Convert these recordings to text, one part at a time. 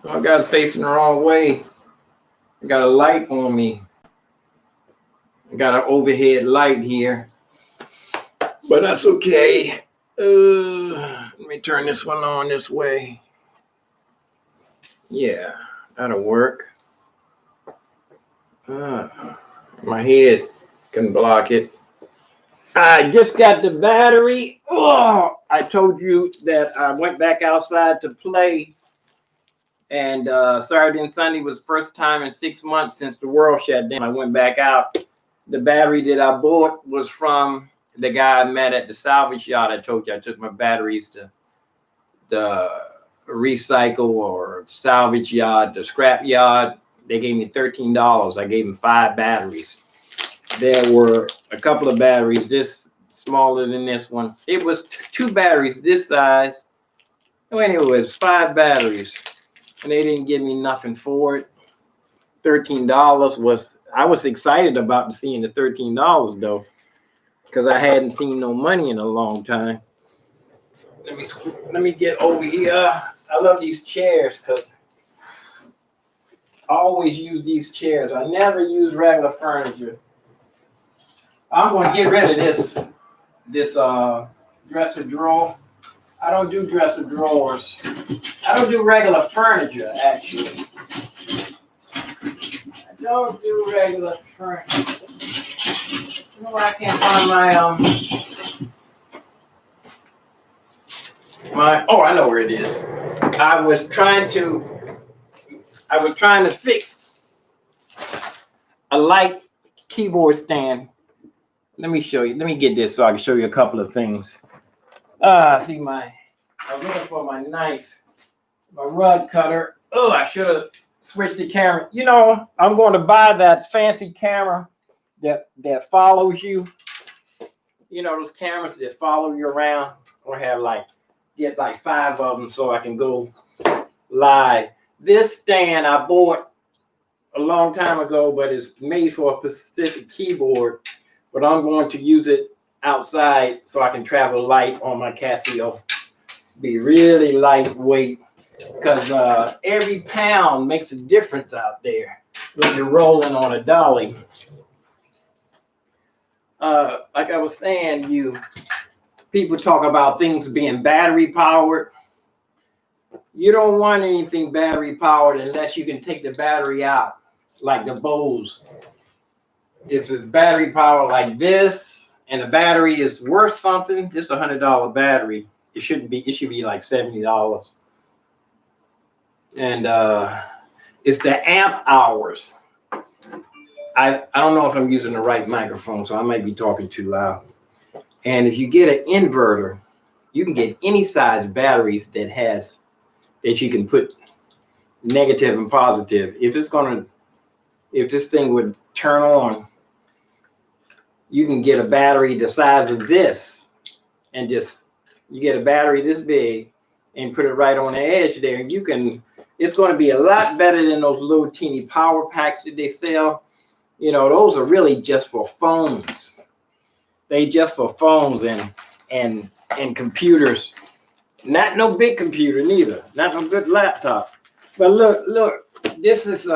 I got it facing the wrong way. I got a light on me. I got an overhead light here, but that's okay. Let me turn this one on this way. Yeah, that'll work. My head can block it. I just got the battery. Oh, I told you that I went back outside to play. And Saturday and Sunday was first time in 6 months since the world shut down. I went back out. The battery that I bought was from the guy I met at the salvage yard. I told you I took my batteries to the recycle or salvage yard, the scrap yard. They gave me $13. I gave them 5 batteries. There were a couple of batteries just smaller than this one. It was 2 batteries this size. Anyway, it was 5 batteries. And they didn't give me nothing for it. $13 was, I was excited about seeing the $13 though, because I hadn't seen no money in a long time. Let me get over here. I love these chairs because I always use these chairs. I never use regular furniture. I'm going to get rid of this dresser drawer. I don't do dresser drawers. I don't do regular furniture, actually. I don't do regular furniture. You know, I can't find my oh, I know where it is. I was trying to fix a light keyboard stand. Let me show you. Let me get this so I can show you a couple of things. See I was looking for my knife, my rug cutter. Oh, I should have switched the camera. You know, I'm going to buy that fancy camera that follows you. You know, those cameras that follow you around. Or have get 5 of them so I can go live. This stand I bought a long time ago, but it's made for a specific keyboard. But I'm going to use it outside so I can travel light on my Casio. Be really lightweight because every pound makes a difference out there when you're rolling on a dolly. Like I was saying, people talk about things being battery powered. You don't want anything battery powered unless you can take the battery out, like the Bose. If it's battery powered like this, and the battery is worth something, this is a $100 battery. It shouldn't be. It should be like $70. And it's the amp hours. I don't know if I'm using the right microphone, so I might be talking too loud. And if you get an inverter, you can get any size batteries that you can put negative and positive. If this thing would turn on, you can get a battery the size of this, and you get a battery this big and put it right on the edge there. And it's going to be a lot better than those little teeny power packs that they sell. You know, those are really just for phones. They just for phones and computers. Not no big computer neither. Not no good laptop. But look, this is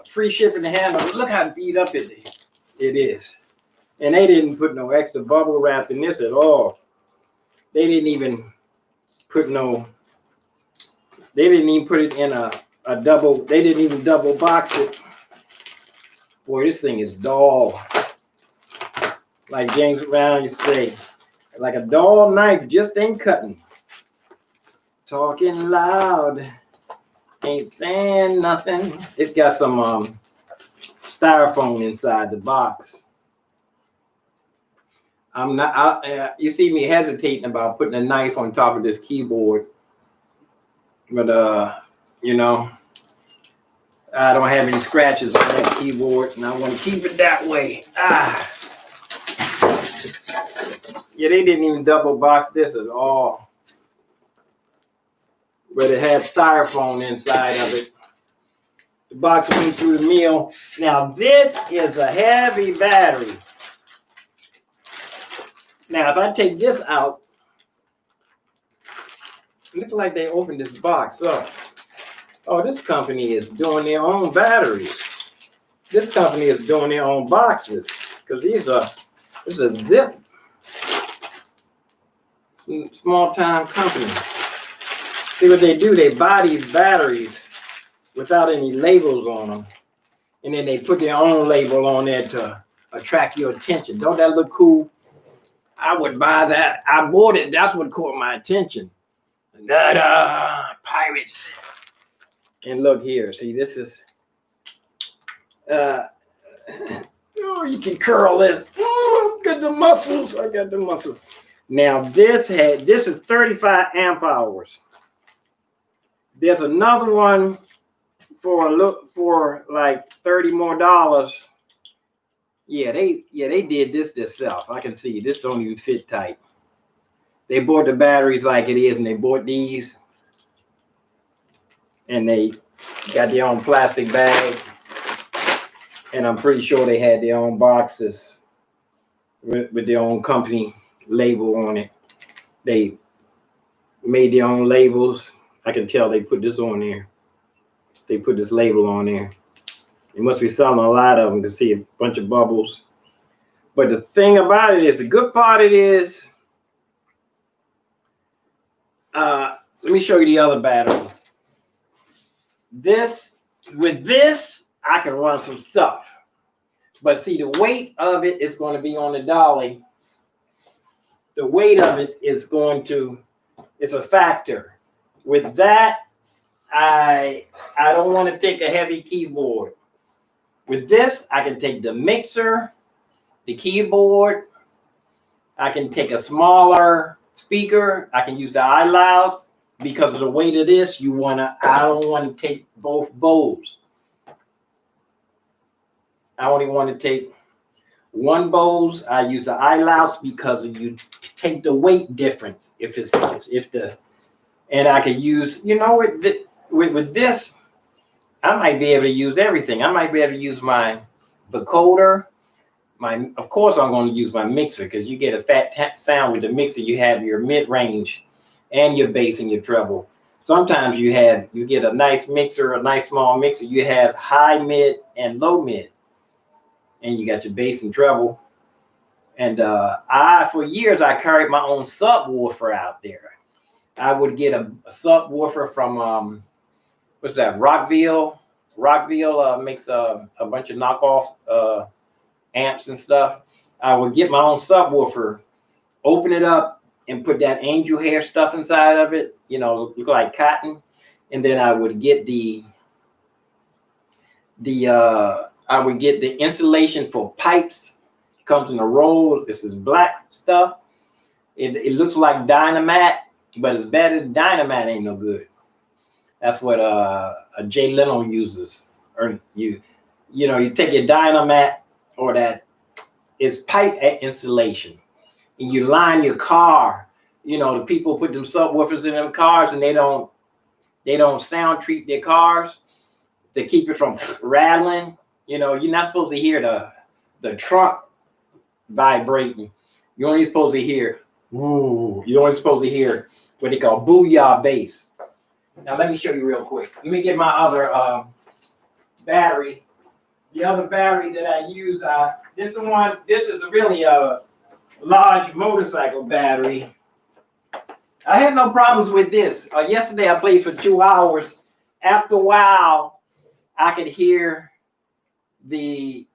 free shipping and handling. Look how beat up it is. And they didn't put no extra bubble wrap in this at all. They didn't even put it in a double, they didn't even double box it. Boy, this thing is dull. Like James Brown used to say, like a dull knife just ain't cutting. Talking loud, ain't saying nothing. It's got some styrofoam inside the box. I'm not. You see me hesitating about putting a knife on top of this keyboard, but you know, I don't have any scratches on that keyboard, and I want to keep it that way. Yeah, they didn't even double box this at all, but it had styrofoam inside of it. The box went through the mill. Now this is a heavy battery. Now, if I take this out, it looks like they opened this box up. Oh, this company is doing their own batteries. This company is doing their own boxes because this is a zip, small time company. See what they do? They buy these batteries without any labels on them, and then they put their own label on there to attract your attention. Don't that look cool? I would buy that. I bought it. That's what caught my attention. Pirates. And look here. See, this is. Oh, you can curl this. Oh, got the muscles. I got the muscles. Now this is 35 amp hours. There's another one for like $30 more. Yeah, they did this themselves. I can see this don't even fit tight. They bought the batteries like it is, and they bought these, and they got their own plastic bag, and I'm pretty sure they had their own boxes with their own company label on it. They made their own labels. I can tell they put this on there. They put this label on there. They must be selling a lot of them to see a bunch of bubbles. But the thing about it is, the good part it is, let me show you the other battery. With this, I can run some stuff. But see, the weight of it is going to be on the dolly. The weight of it is it's a factor. With that, I don't want to take a heavy keyboard. With this, I can take the mixer, the keyboard. I can take a smaller speaker. I can use the iLouds. Because of the weight of this, I don't want to take both bowls. I only want to take one bowls. I use the iLouds because you take the weight difference. And I could use, with this, I might be able to use everything. I might be able to use my vocoder. Of course, I'm going to use my mixer because you get a fat sound with the mixer. You have your mid-range and your bass and your treble. Sometimes you get a nice mixer, a nice small mixer. You have high mid and low mid, and you got your bass and treble. And for years I carried my own subwoofer out there. I would get a subwoofer from what's that? Rockville. Rockville makes a bunch of knockoff amps and stuff. I would get my own subwoofer, open it up, and put that angel hair stuff inside of it, look like cotton. And then I would get the insulation for pipes. It comes in a roll. This is black stuff. It looks like dynamite, but it's better than dynamite. Ain't no good. That's what a Jay Leno uses. Or you take your dynamite or that is pipe insulation. And you line your car. The people put them subwoofers in them cars, and they don't sound treat their cars to keep it from rattling. You're not supposed to hear the trunk vibrating. You're only supposed to hear ooh. You're only supposed to hear what they call booyah bass. Now let me show you real quick. Let me get my other battery. The other battery that I use, this is really a large motorcycle battery. I had no problems with this. Yesterday I played for 2 hours. After a while, I could hear the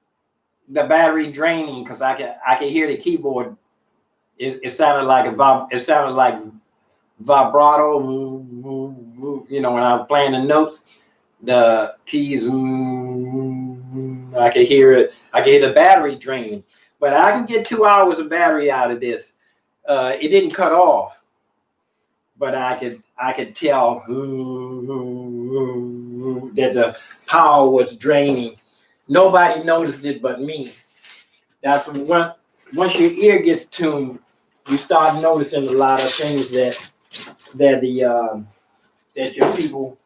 battery draining because I could hear the keyboard. It sounded like vibrato. When I was playing the notes, the keys. I could hear it. I could hear the battery draining. But I can get 2 hours of battery out of this. It didn't cut off, but I could tell that the power was draining. Nobody noticed it but me. That's once your ear gets tuned, you start noticing a lot of things that your people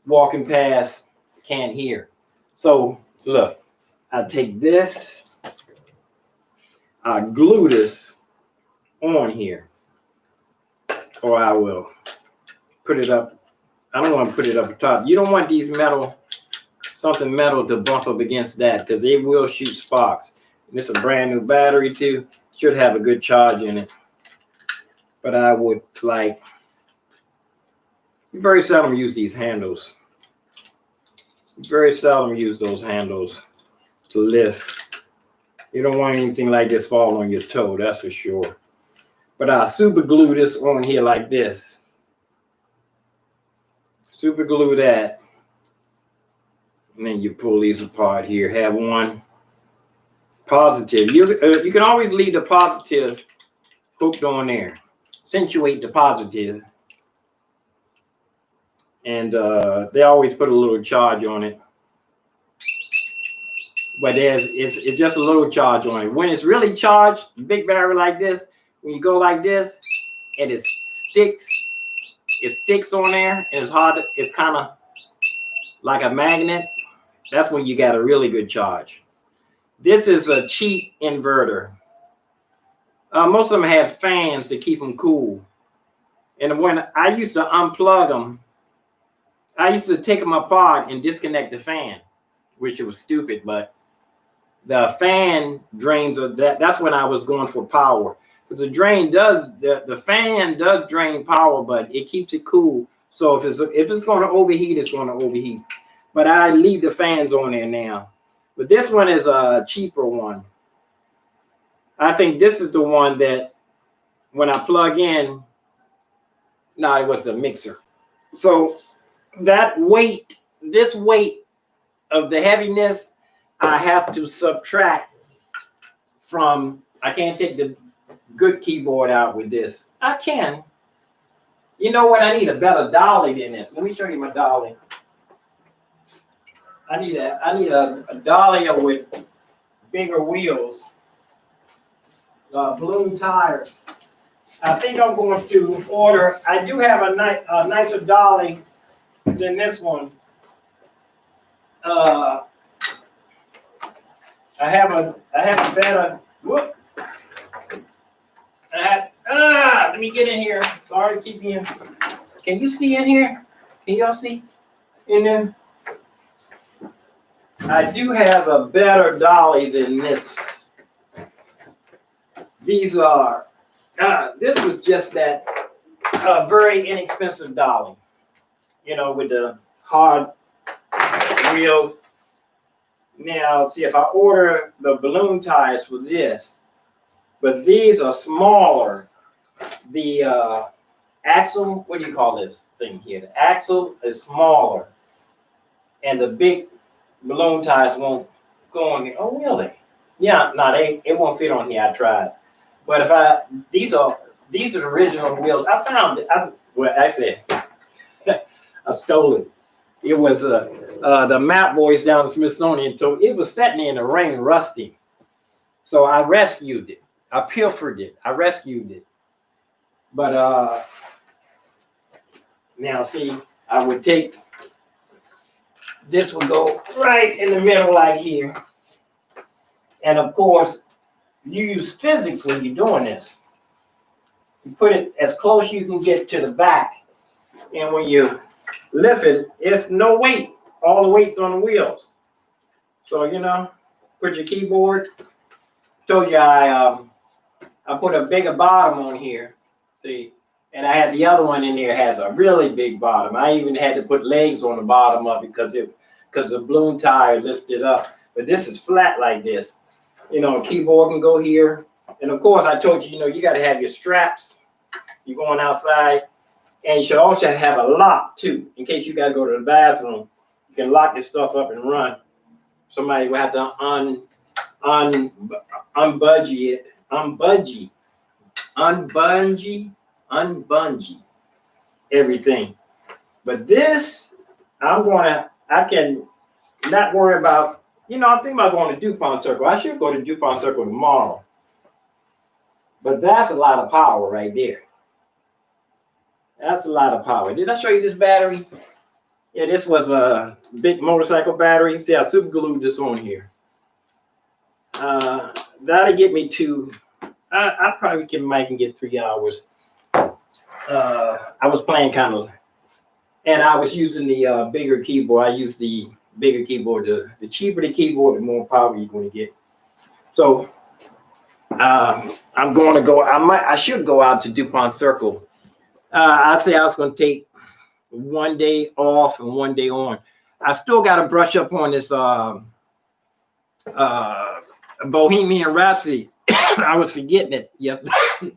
walking past can't hear. So look, I take this. I glue this on here, or I will put it up I don't want to put it up top. You don't want these something metal to bump up against that because it will shoot sparks. And it's a brand new battery too. Should have a good charge in it. But I would like, you very seldom use these handles. You very seldom use those handles to lift. You don't want anything like this fall on your toe, that's for sure. But I'll super glue this on here like this. Super glue that. And then you pull these apart here. Have one positive. You can always leave the positive hooked on there. Accentuate the positive. And they always put a little charge on it. But it's just a little charge on it. When it's really charged, big battery like this, when you go like this, and it sticks on there, and it's hard. It's kind of like a magnet. That's when you got a really good charge. This is a cheap inverter. Most of them have fans to keep them cool. And when I used to unplug them, I used to take them apart and disconnect the fan, which it was stupid, but the fan drains of that's when I was going for power. Because the fan does drain power, but it keeps it cool. So if it's going to overheat, it's going to overheat. But I leave the fans on there now. But this one is a cheaper one. I think this is the one that when I plug in, no, it was the mixer. So that weight, this weight of the heaviness, I have to subtract from, I can't take the good keyboard out with this. I can. You know what? I need a better dolly than this. Let me show you my dolly. I need a dolly with bigger wheels. Balloon tires. I think I'm going to order. I do have a nicer dolly than this one. I have a better. Whoop. Let me get in here. Sorry to keep you. Can you see in here? Can y'all see in there? I do have a better dolly than this. These are. This was just that very inexpensive dolly. You know, with the hard wheels. Now, see if I order the balloon tires for this, but these are smaller. The axle, what do you call this thing here? The axle is smaller, and the big balloon tires won't go on here. Oh, will they? Yeah, no, it won't fit on here. I tried, but these are the original wheels. I found it. Well, actually, I stole it. It was the map boys down the Smithsonian told it was sitting in the rain, rusty. So I rescued it. I pilfered it. I rescued it. But now see, I would take this would go right in the middle, like here. And of course, you use physics when you're doing this. You put it as close as you can get to the back, and when you lift it, it's no weight. All the weight's on the wheels. So, you know, put your keyboard. Told you I put a bigger bottom on here. See, and I had the other one in there has a really big bottom. I even had to put legs on the bottom of it because the balloon tire lifted up. But this is flat like this. You know, keyboard can go here. And of course, I told you, you know, you got to have your straps. You're going outside. And you should also have a lock too, in case you gotta go to the bathroom. You can lock this stuff up and run. Somebody will have to unbungee everything. But this, I can not worry about, you know, I'm thinking about going to DuPont Circle. I should go to DuPont Circle tomorrow. But that's a lot of power right there. That's a lot of power. Did I show you this battery? Yeah, this was a big motorcycle battery. See, I super glued this on here. That'll get me to, I probably might can get 3 hours. I was playing kind of, And I was using the bigger keyboard. I use the bigger keyboard. The cheaper the keyboard, the more power you're going to get. So I'm going to go. I should go out to DuPont Circle. I say I was going to take one day off and one day on. I still got to brush up on this Bohemian Rhapsody. I was forgetting it. Yes,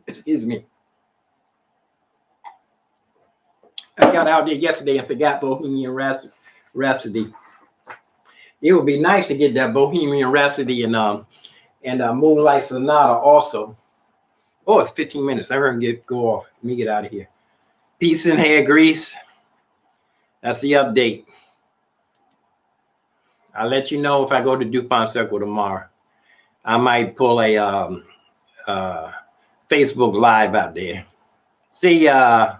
excuse me. I got out there yesterday and forgot Bohemian Rhapsody. It would be nice to get that Bohemian Rhapsody and Moonlight Sonata also. Oh, it's 15 minutes. I heard him go off. Let me get out of here. Peace and hair grease. That's the update. I'll let you know if I go to DuPont Circle tomorrow. I might pull a Facebook Live out there. See ya.